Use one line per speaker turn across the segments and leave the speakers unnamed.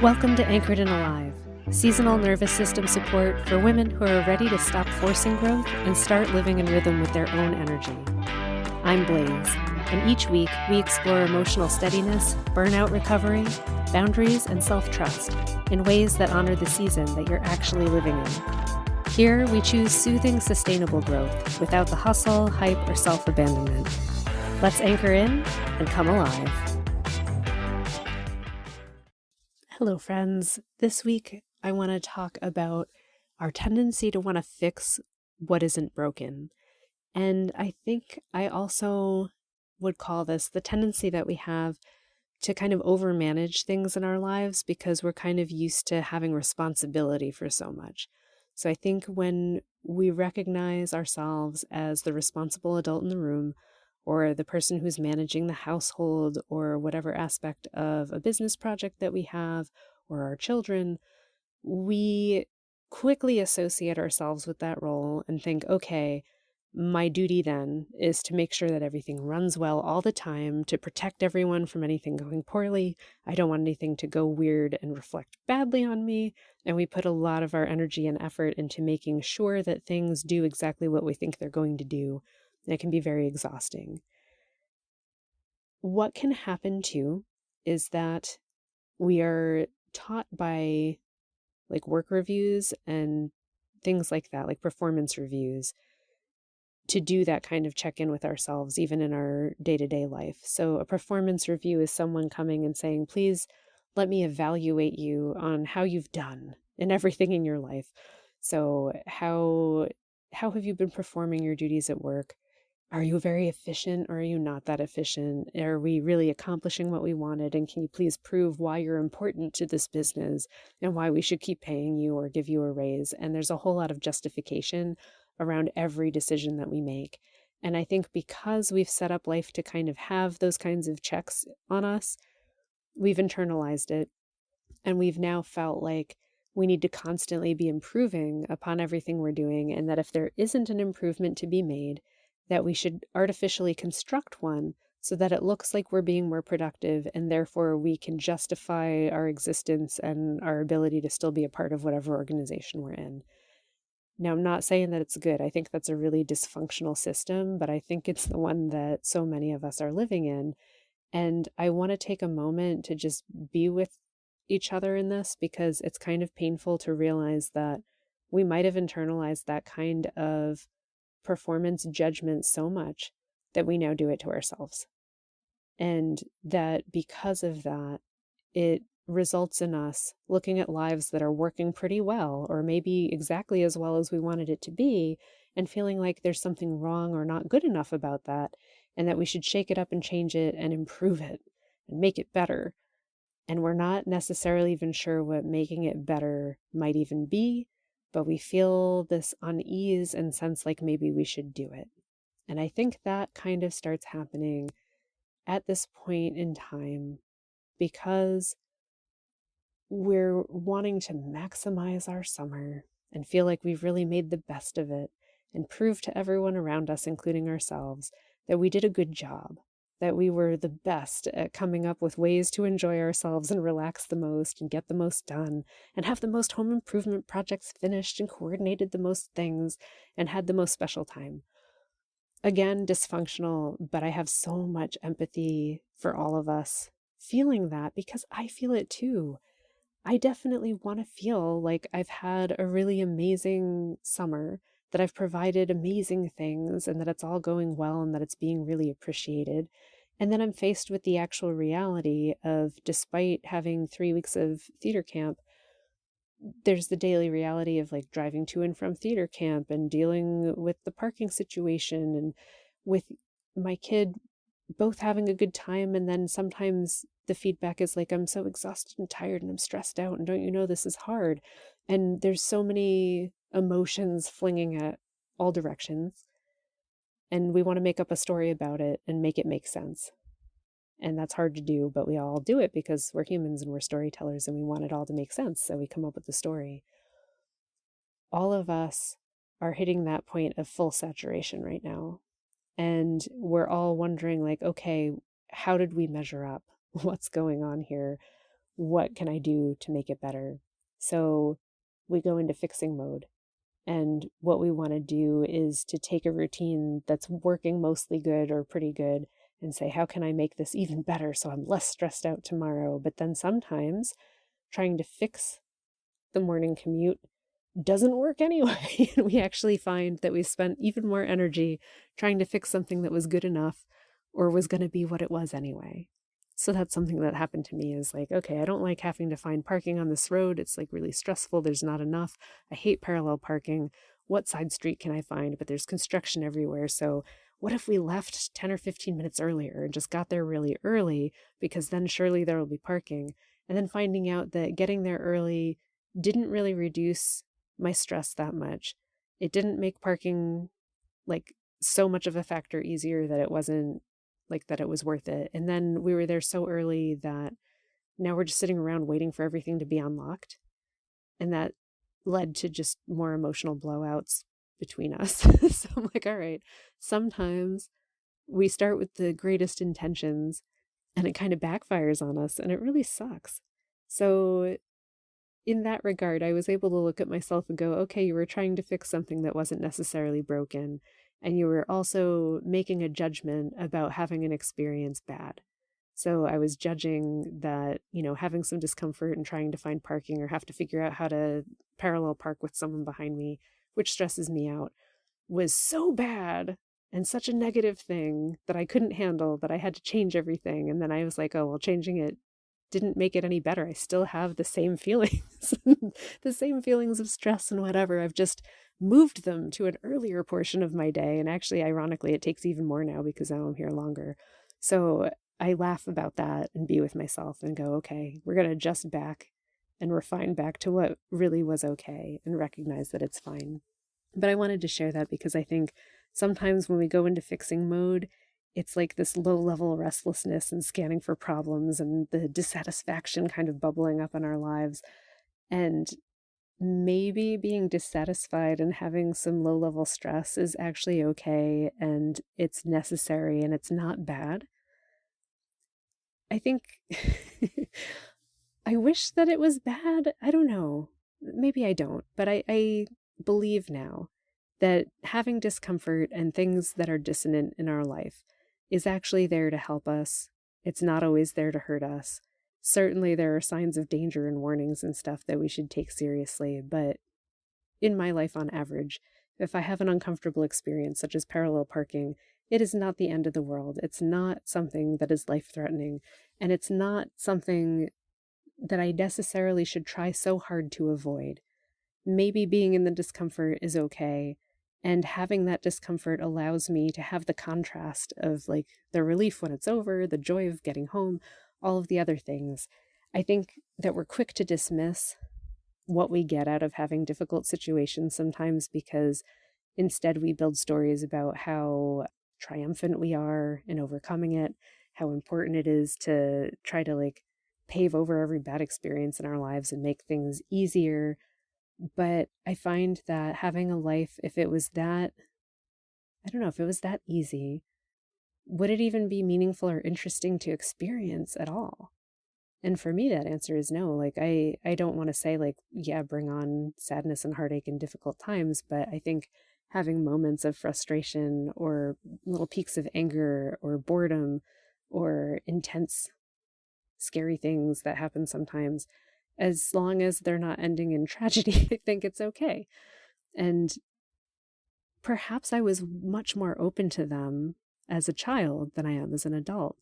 Welcome to Anchored and Alive, seasonal nervous system support for women who are ready to stop forcing growth and start living in rhythm with their own energy. I'm Blaze, and each week we explore emotional steadiness, burnout recovery, boundaries, and self-trust in ways that honor the season that you're actually living in. Here we choose soothing, sustainable growth without the hustle, hype, or self-abandonment. Let's anchor in and come alive. Hello, friends. This week, I want to talk about our tendency to want to fix what isn't broken. And I think I also would call this the tendency that we have to kind of overmanage things in our lives because we're kind of used to having responsibility for so much. So I think when we recognize ourselves as the responsible adult in the room, or the person who's managing the household, or whatever aspect of a business project that we have, or our children, we quickly associate ourselves with that role and think, okay, my duty then is to make sure that everything runs well all the time, to protect everyone from anything going poorly. I don't want anything to go weird and reflect badly on me. And we put a lot of our energy and effort into making sure that things do exactly what we think they're going to do. And it can be very exhausting. What can happen too is that we are taught by work reviews and things like that, like performance reviews, to do that kind of check-in with ourselves, even in our day-to-day life. So a performance review is someone coming and saying, please let me evaluate you on how you've done in everything in your life. So how have you been performing your duties at work? Are you very efficient, or are you not that efficient? Are we really accomplishing what we wanted? And can you please prove why you're important to this business and why we should keep paying you or give you a raise? And there's a whole lot of justification around every decision that we make. And I think because we've set up life to kind of have those kinds of checks on us, we've internalized it. And we've now felt like we need to constantly be improving upon everything we're doing. And that if there isn't an improvement to be made, that we should artificially construct one so that it looks like we're being more productive, and therefore we can justify our existence and our ability to still be a part of whatever organization we're in. Now, I'm not saying that it's good. I think that's a really dysfunctional system, but I think it's the one that so many of us are living in. And I want to take a moment to just be with each other in this, because it's kind of painful to realize that we might have internalized that kind of performance judgment so much that we now do it to ourselves. And that because of that, it results in us looking at lives that are working pretty well, or maybe exactly as well as we wanted it to be, and feeling like there's something wrong or not good enough about that, and that we should shake it up and change it and improve it and make it better. And we're not necessarily even sure what making it better might even be, but we feel this unease and sense like maybe we should do it. And I think that kind of starts happening at this point in time because we're wanting to maximize our summer and feel like we've really made the best of it and prove to everyone around us, including ourselves, that we did a good job, that we were the best at coming up with ways to enjoy ourselves and relax the most and get the most done and have the most home improvement projects finished and coordinated the most things and had the most special time. Again, dysfunctional, but I have so much empathy for all of us feeling that, because I feel it too. I definitely want to feel like I've had a really amazing summer, that I've provided amazing things, and that it's all going well and that it's being really appreciated. And then I'm faced with the actual reality of, despite having 3 weeks of theater camp, there's the daily reality of driving to and from theater camp and dealing with the parking situation and with my kid both having a good time, and then sometimes the feedback is like, I'm so exhausted and tired and I'm stressed out, and don't you know this is hard? And there's so many emotions flinging at all directions, and we want to make up a story about it and make it make sense. And that's hard to do, but we all do it because we're humans and we're storytellers and we want it all to make sense, so we come up with the story. All of us are hitting that point of full saturation right now. And we're all wondering, okay, how did we measure up? What's going on here? what can I do to make it better? So we go into fixing mode. And what we want to do is to take a routine that's working mostly good or pretty good and say, how can I make this even better so I'm less stressed out tomorrow? But then sometimes trying to fix the morning commute doesn't work anyway. And we actually find that we spent even more energy trying to fix something that was good enough or was going to be what it was anyway. So that's something that happened to me is like, okay, I don't like having to find parking on this road. It's like really stressful. There's not enough. I hate parallel parking. What side street can I find? But there's construction everywhere. So what if we left 10 or 15 minutes earlier and just got there really early because then surely there will be parking. And then finding out that getting there early didn't really reduce my stress that much. It didn't make parking like so much of a factor easier that it wasn't like that it was worth it. And then we were there so early that now we're just sitting around waiting for everything to be unlocked. And that led to just more emotional blowouts between us. So I'm like, all right, sometimes we start with the greatest intentions and it kind of backfires on us and it really sucks. So in that regard, I was able to look at myself and go, okay, you were trying to fix something that wasn't necessarily broken. And you were also making a judgment about having an experience bad. So I was judging that, having some discomfort and trying to find parking or have to figure out how to parallel park with someone behind me, which stresses me out, was so bad and such a negative thing that I couldn't handle that I had to change everything. And then I was like, oh, well, changing it didn't make it any better. I still have the same feelings, the same feelings of stress and whatever. I've just moved them to an earlier portion of my day. And actually, ironically, it takes even more now because now I'm here longer. So I laugh about that and be with myself and go, okay, we're going to adjust back and refine back to what really was okay and recognize that it's fine. But I wanted to share that because I think sometimes when we go into fixing mode, it's like this low-level restlessness and scanning for problems and the dissatisfaction kind of bubbling up in our lives. And maybe being dissatisfied and having some low-level stress is actually okay and it's necessary and it's not bad. I think I wish that it was bad. I don't know. Maybe I don't, but I believe now that having discomfort and things that are dissonant in our life is actually there to help us. It's not always there to hurt us. Certainly there are signs of danger and warnings and stuff that we should take seriously, but in my life on average, if I have an uncomfortable experience such as parallel parking, it is not the end of the world. It's not something that is life-threatening, and it's not something that I necessarily should try so hard to avoid. Maybe being in the discomfort is okay, and having that discomfort allows me to have the contrast of like the relief when it's over, the joy of getting home, all of the other things. I think that we're quick to dismiss what we get out of having difficult situations sometimes because instead we build stories about how triumphant we are in overcoming it, how important it is to try to like pave over every bad experience in our lives and make things easier. But I find that having a life, if it was that, I don't know, if it was that easy, would it even be meaningful or interesting to experience at all? And for me, that answer is no. Like, I don't want to say, like, yeah, bring on sadness and heartache in difficult times, but I think having moments of frustration or little peaks of anger or boredom or intense, scary things that happen sometimes, as long as they're not ending in tragedy, I think it's okay. And perhaps I was much more open to them as a child than I am as an adult.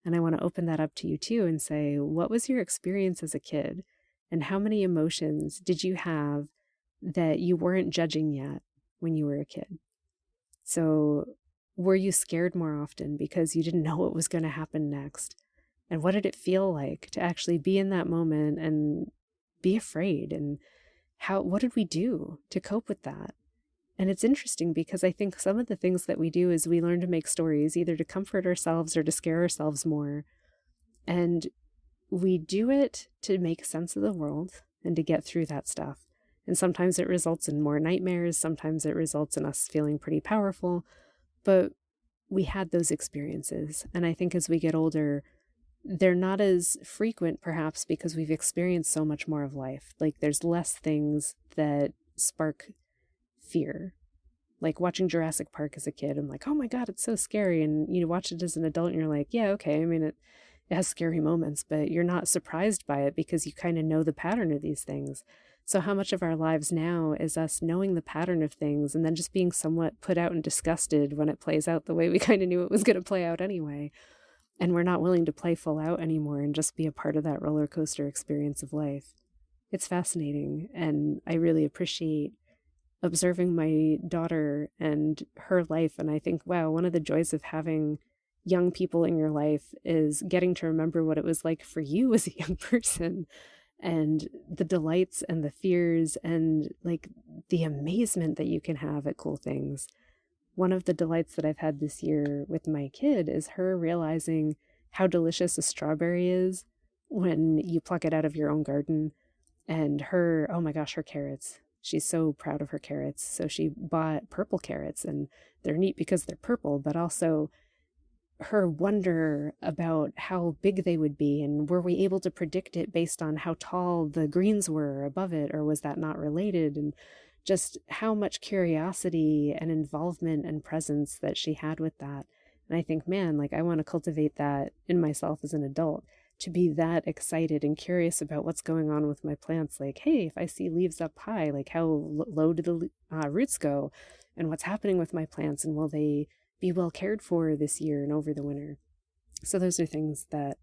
And I want to open that up to you too and say, what was your experience as a kid? And how many emotions did you have that you weren't judging yet when you were a kid? So were you scared more often because you didn't know what was going to happen next? And what did it feel like to actually be in that moment and be afraid? And what did we do to cope with that? And it's interesting because I think some of the things that we do is we learn to make stories either to comfort ourselves or to scare ourselves more. And we do it to make sense of the world and to get through that stuff. And sometimes it results in more nightmares. Sometimes it results in us feeling pretty powerful. But we had those experiences. And I think as we get older, they're not as frequent perhaps because we've experienced so much more of life. Like there's less things that spark fear. Like watching Jurassic Park as a kid, I'm like, oh my God, it's so scary. And you watch it as an adult and you're like, yeah, okay. I mean, it has scary moments, but you're not surprised by it because you kind of know the pattern of these things. So how much of our lives now is us knowing the pattern of things and then just being somewhat put out and disgusted when it plays out the way we kind of knew it was going to play out anyway. And we're not willing to play full out anymore and just be a part of that roller coaster experience of life. It's fascinating. And I really appreciate observing my daughter and her life. And I think, wow, one of the joys of having young people in your life is getting to remember what it was like for you as a young person, and the delights and the fears and like the amazement that you can have at cool things. One of the delights that I've had this year with my kid is her realizing how delicious a strawberry is when you pluck it out of your own garden. And her, oh my gosh, her carrots. She's so proud of her carrots. So she bought purple carrots, and they're neat because they're purple, but also her wonder about how big they would be, and were we able to predict it based on how tall the greens were above it, or was that not related? And just how much curiosity and involvement and presence that she had with that. And I think, man, like I want to cultivate that in myself as an adult, to be that excited and curious about what's going on with my plants. Like, hey, if I see leaves up high, like how low do the roots go, and what's happening with my plants, and will they be well cared for this year and over the winter? So those are things that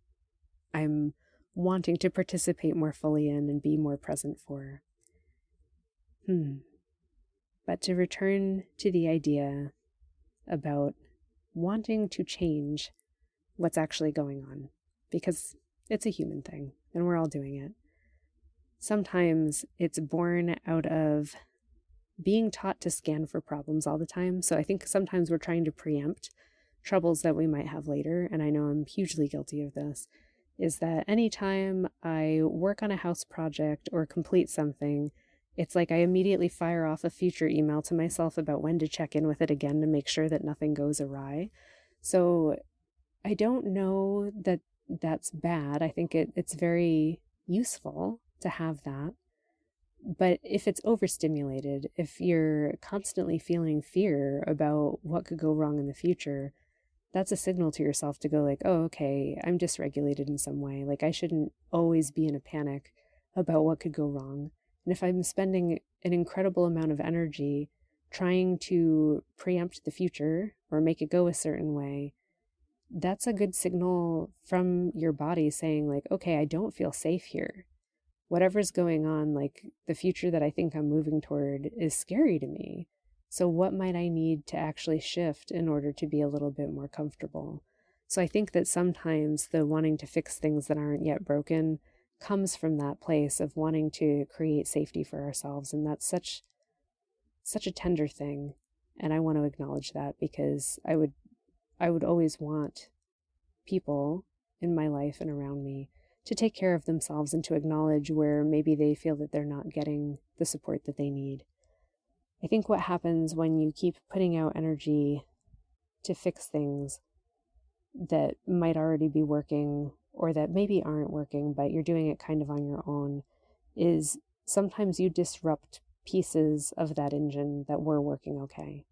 I'm wanting to participate more fully in and be more present for. But to return to the idea about wanting to change what's actually going on, because it's a human thing and we're all doing it. Sometimes it's born out of being taught to scan for problems all the time. So I think sometimes we're trying to preempt troubles that we might have later. And I know I'm hugely guilty of this, is that anytime I work on a house project or complete something, it's like I immediately fire off a future email to myself about when to check in with it again to make sure that nothing goes awry. So I don't know that that's bad. I think it's very useful to have that. But if it's overstimulated, if you're constantly feeling fear about what could go wrong in the future, that's a signal to yourself to go like, oh, okay, I'm dysregulated in some way. Like I shouldn't always be in a panic about what could go wrong. And if I'm spending an incredible amount of energy trying to preempt the future or make it go a certain way, that's a good signal from your body saying like, okay, I don't feel safe here. Whatever's going on, like the future that I think I'm moving toward is scary to me. So what might I need to actually shift in order to be a little bit more comfortable? So I think that sometimes the wanting to fix things that aren't yet broken comes from that place of wanting to create safety for ourselves. And that's such a tender thing. And I want to acknowledge that, because I would always want people in my life and around me to take care of themselves and to acknowledge where maybe they feel that they're not getting the support that they need. I think what happens when you keep putting out energy to fix things that might already be working or that maybe aren't working, but you're doing it kind of on your own, is sometimes you disrupt pieces of that engine that were working okay.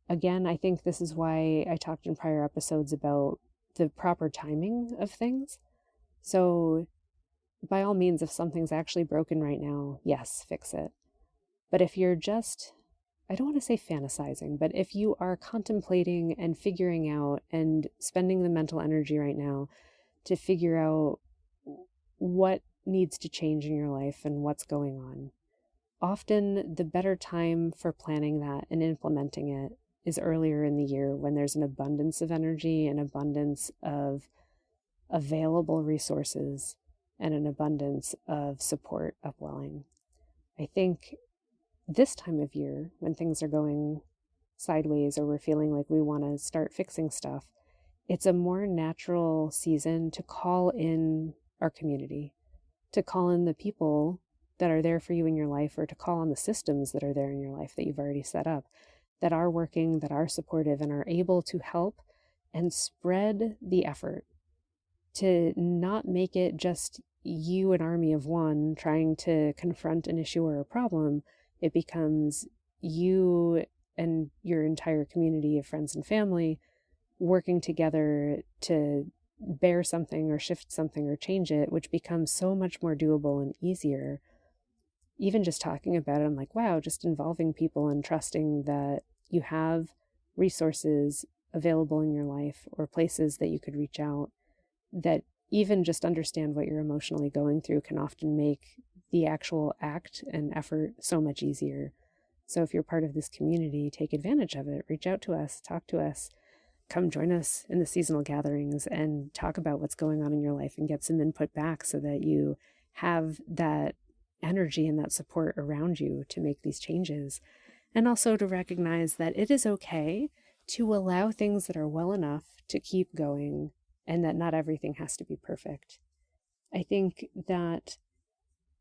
Again, I think this is why I talked in prior episodes about the proper timing of things. So by all means, if something's actually broken right now, yes, fix it. But if you're just, I don't want to say fantasizing, but if you are contemplating and figuring out and spending the mental energy right now to figure out what needs to change in your life and what's going on, often the better time for planning that and implementing it is earlier in the year, when there's an abundance of energy, an abundance of available resources, and an abundance of support upwelling. I think this time of year, when things are going sideways or we're feeling like we want to start fixing stuff, it's a more natural season to call in our community, to call in the people that are there for you in your life, or to call on the systems that are there in your life that you've already set up, that are working, that are supportive, and are able to help and spread the effort. to not make it just you, an army of one, trying to confront an issue or a problem. It becomes you and your entire community of friends and family working together to bear something or shift something or change it, which becomes so much more doable and easier. Even just talking about it, I'm like, wow, just involving people and trusting that you have resources available in your life or places that you could reach out, that even just understand what you're emotionally going through can often make the actual act and effort so much easier. So if you're part of this community, take advantage of it. Reach out to us, talk to us, come join us in the seasonal gatherings and talk about what's going on in your life and get some input back so that you have that energy and that support around you to make these changes. And also to recognize that it is okay to allow things that are well enough to keep going and that not everything has to be perfect. I think that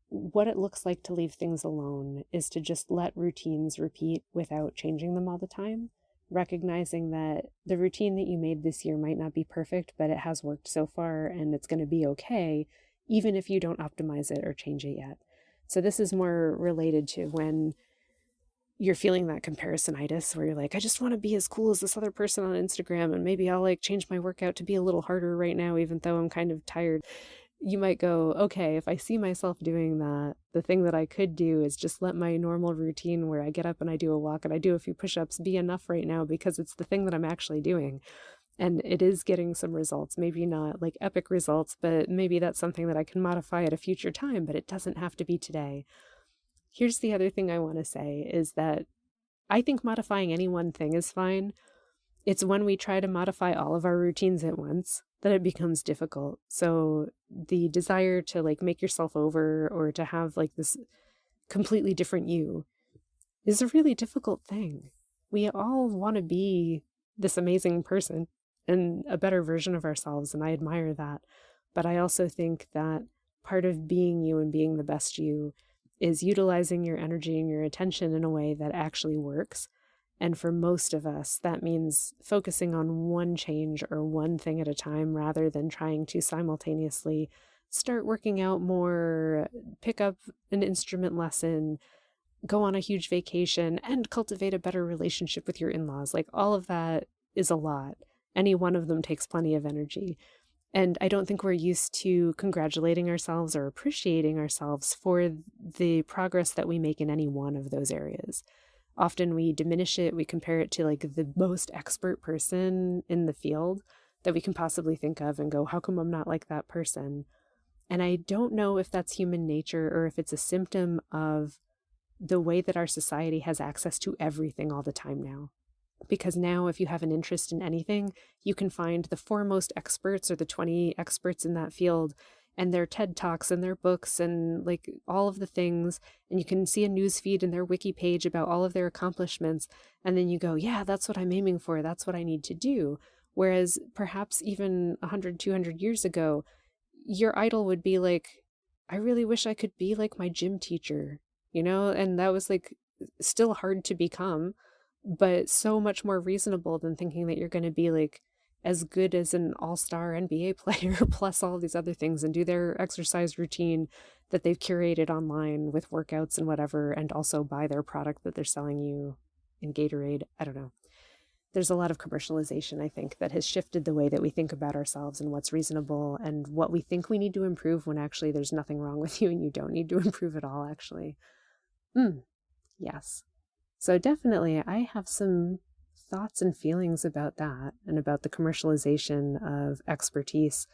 what it looks like to leave things alone is to just let routines repeat without changing them all the time, recognizing that the routine that you made this year might not be perfect, but it has worked so far and it's going to be okay, even if you don't optimize it or change it yet. So this is more related to when you're feeling that comparisonitis where you're like, I just want to be as cool as this other person on Instagram, and maybe I'll like change my workout to be a little harder right now, even though I'm kind of tired. You might go, okay, if I see myself doing that, the thing that I could do is just let my normal routine where I get up and I do a walk and I do a few push-ups be enough right now, because it's the thing that I'm actually doing. And it is getting some results, maybe not like epic results, but maybe that's something that I can modify at a future time, but it doesn't have to be today. Here's the other thing I want to say is that I think modifying any one thing is fine. It's when we try to modify all of our routines at once that it becomes difficult. So the desire to like make yourself over or to have like this completely different you is a really difficult thing. We all want to be this amazing person and a better version of ourselves, and I admire that. But I also think that part of being you and being the best you is utilizing your energy and your attention in a way that actually works. And for most of us, that means focusing on one change or one thing at a time rather than trying to simultaneously start working out more, pick up an instrument lesson, go on a huge vacation, and cultivate a better relationship with your in-laws. Like all of that is a lot. Any one of them takes plenty of energy. And I don't think we're used to congratulating ourselves or appreciating ourselves for the progress that we make in any one of those areas. Often we diminish it, we compare it to like the most expert person in the field that we can possibly think of and go, how come I'm not like that person? And I don't know if that's human nature or if it's a symptom of the way that our society has access to everything all the time now. Because now, if you have an interest in anything, you can find the foremost experts or the 20 experts in that field and their TED Talks and their books and like all of the things. And you can see a news feed in their wiki page about all of their accomplishments. And then you go, yeah, that's what I'm aiming for. That's what I need to do. Whereas perhaps even 100, 200 years ago, your idol would be like, I really wish I could be like my gym teacher, you know? And that was like still hard to become, but so much more reasonable than thinking that you're going to be like as good as an all-star NBA player plus all these other things and do their exercise routine that they've curated online with workouts and whatever, and also buy their product that they're selling you in Gatorade. I don't know. There's a lot of commercialization, I think, that has shifted the way that we think about ourselves and what's reasonable and what we think we need to improve when actually there's nothing wrong with you and you don't need to improve at all, actually. Yes. So definitely, I have some thoughts and feelings about that and about the commercialization of expertise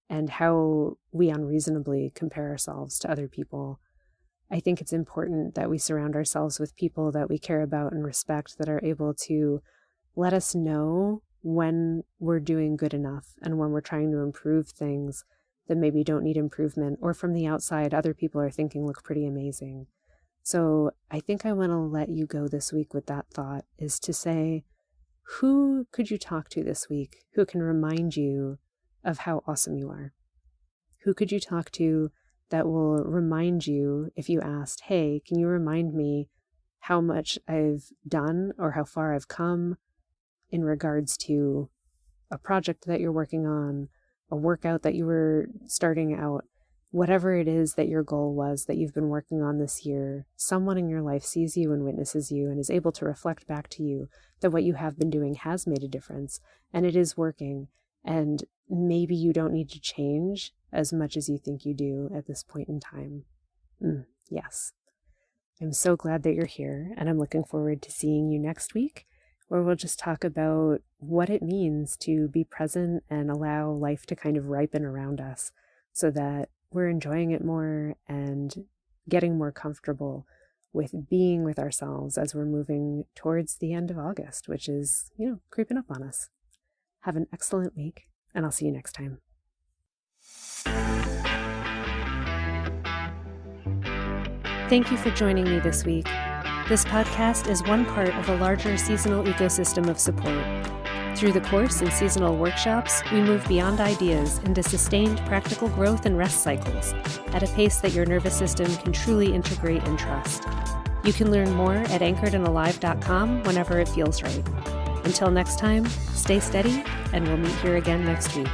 and how we unreasonably compare ourselves to other people. I think it's important that we surround ourselves with people that we care about and respect that are able to let us know when we're doing good enough and when we're trying to improve things that maybe don't need improvement, or from the outside, other people are thinking look pretty amazing. So I think I want to let you go this week with that thought, is to say, who could you talk to this week who can remind you of how awesome you are? Who could you talk to that will remind you if you asked, hey, can you remind me how much I've done or how far I've come in regards to a project that you're working on a workout that you were starting out, whatever it is that your goal was that you've been working on this year, someone in your life sees you and witnesses you and is able to reflect back to you that what you have been doing has made a difference and it is working. And maybe you don't need to change as much as you think you do at this point in time. Yes. I'm so glad that you're here, and I'm looking forward to seeing you next week, where we'll just talk about what it means to be present and allow life to kind of ripen around us so that we're enjoying it more and getting more comfortable with being with ourselves as we're moving towards the end of August, which is, creeping up on us. Have an excellent week, and I'll see you next time. Thank you for joining me this week. This podcast is one part of a larger seasonal ecosystem of support. Through the course and seasonal workshops, we move beyond ideas into sustained practical growth and rest cycles at a pace that your nervous system can truly integrate and trust. You can learn more at anchoredandalive.com whenever it feels right. Until next time, stay steady, and we'll meet here again next week.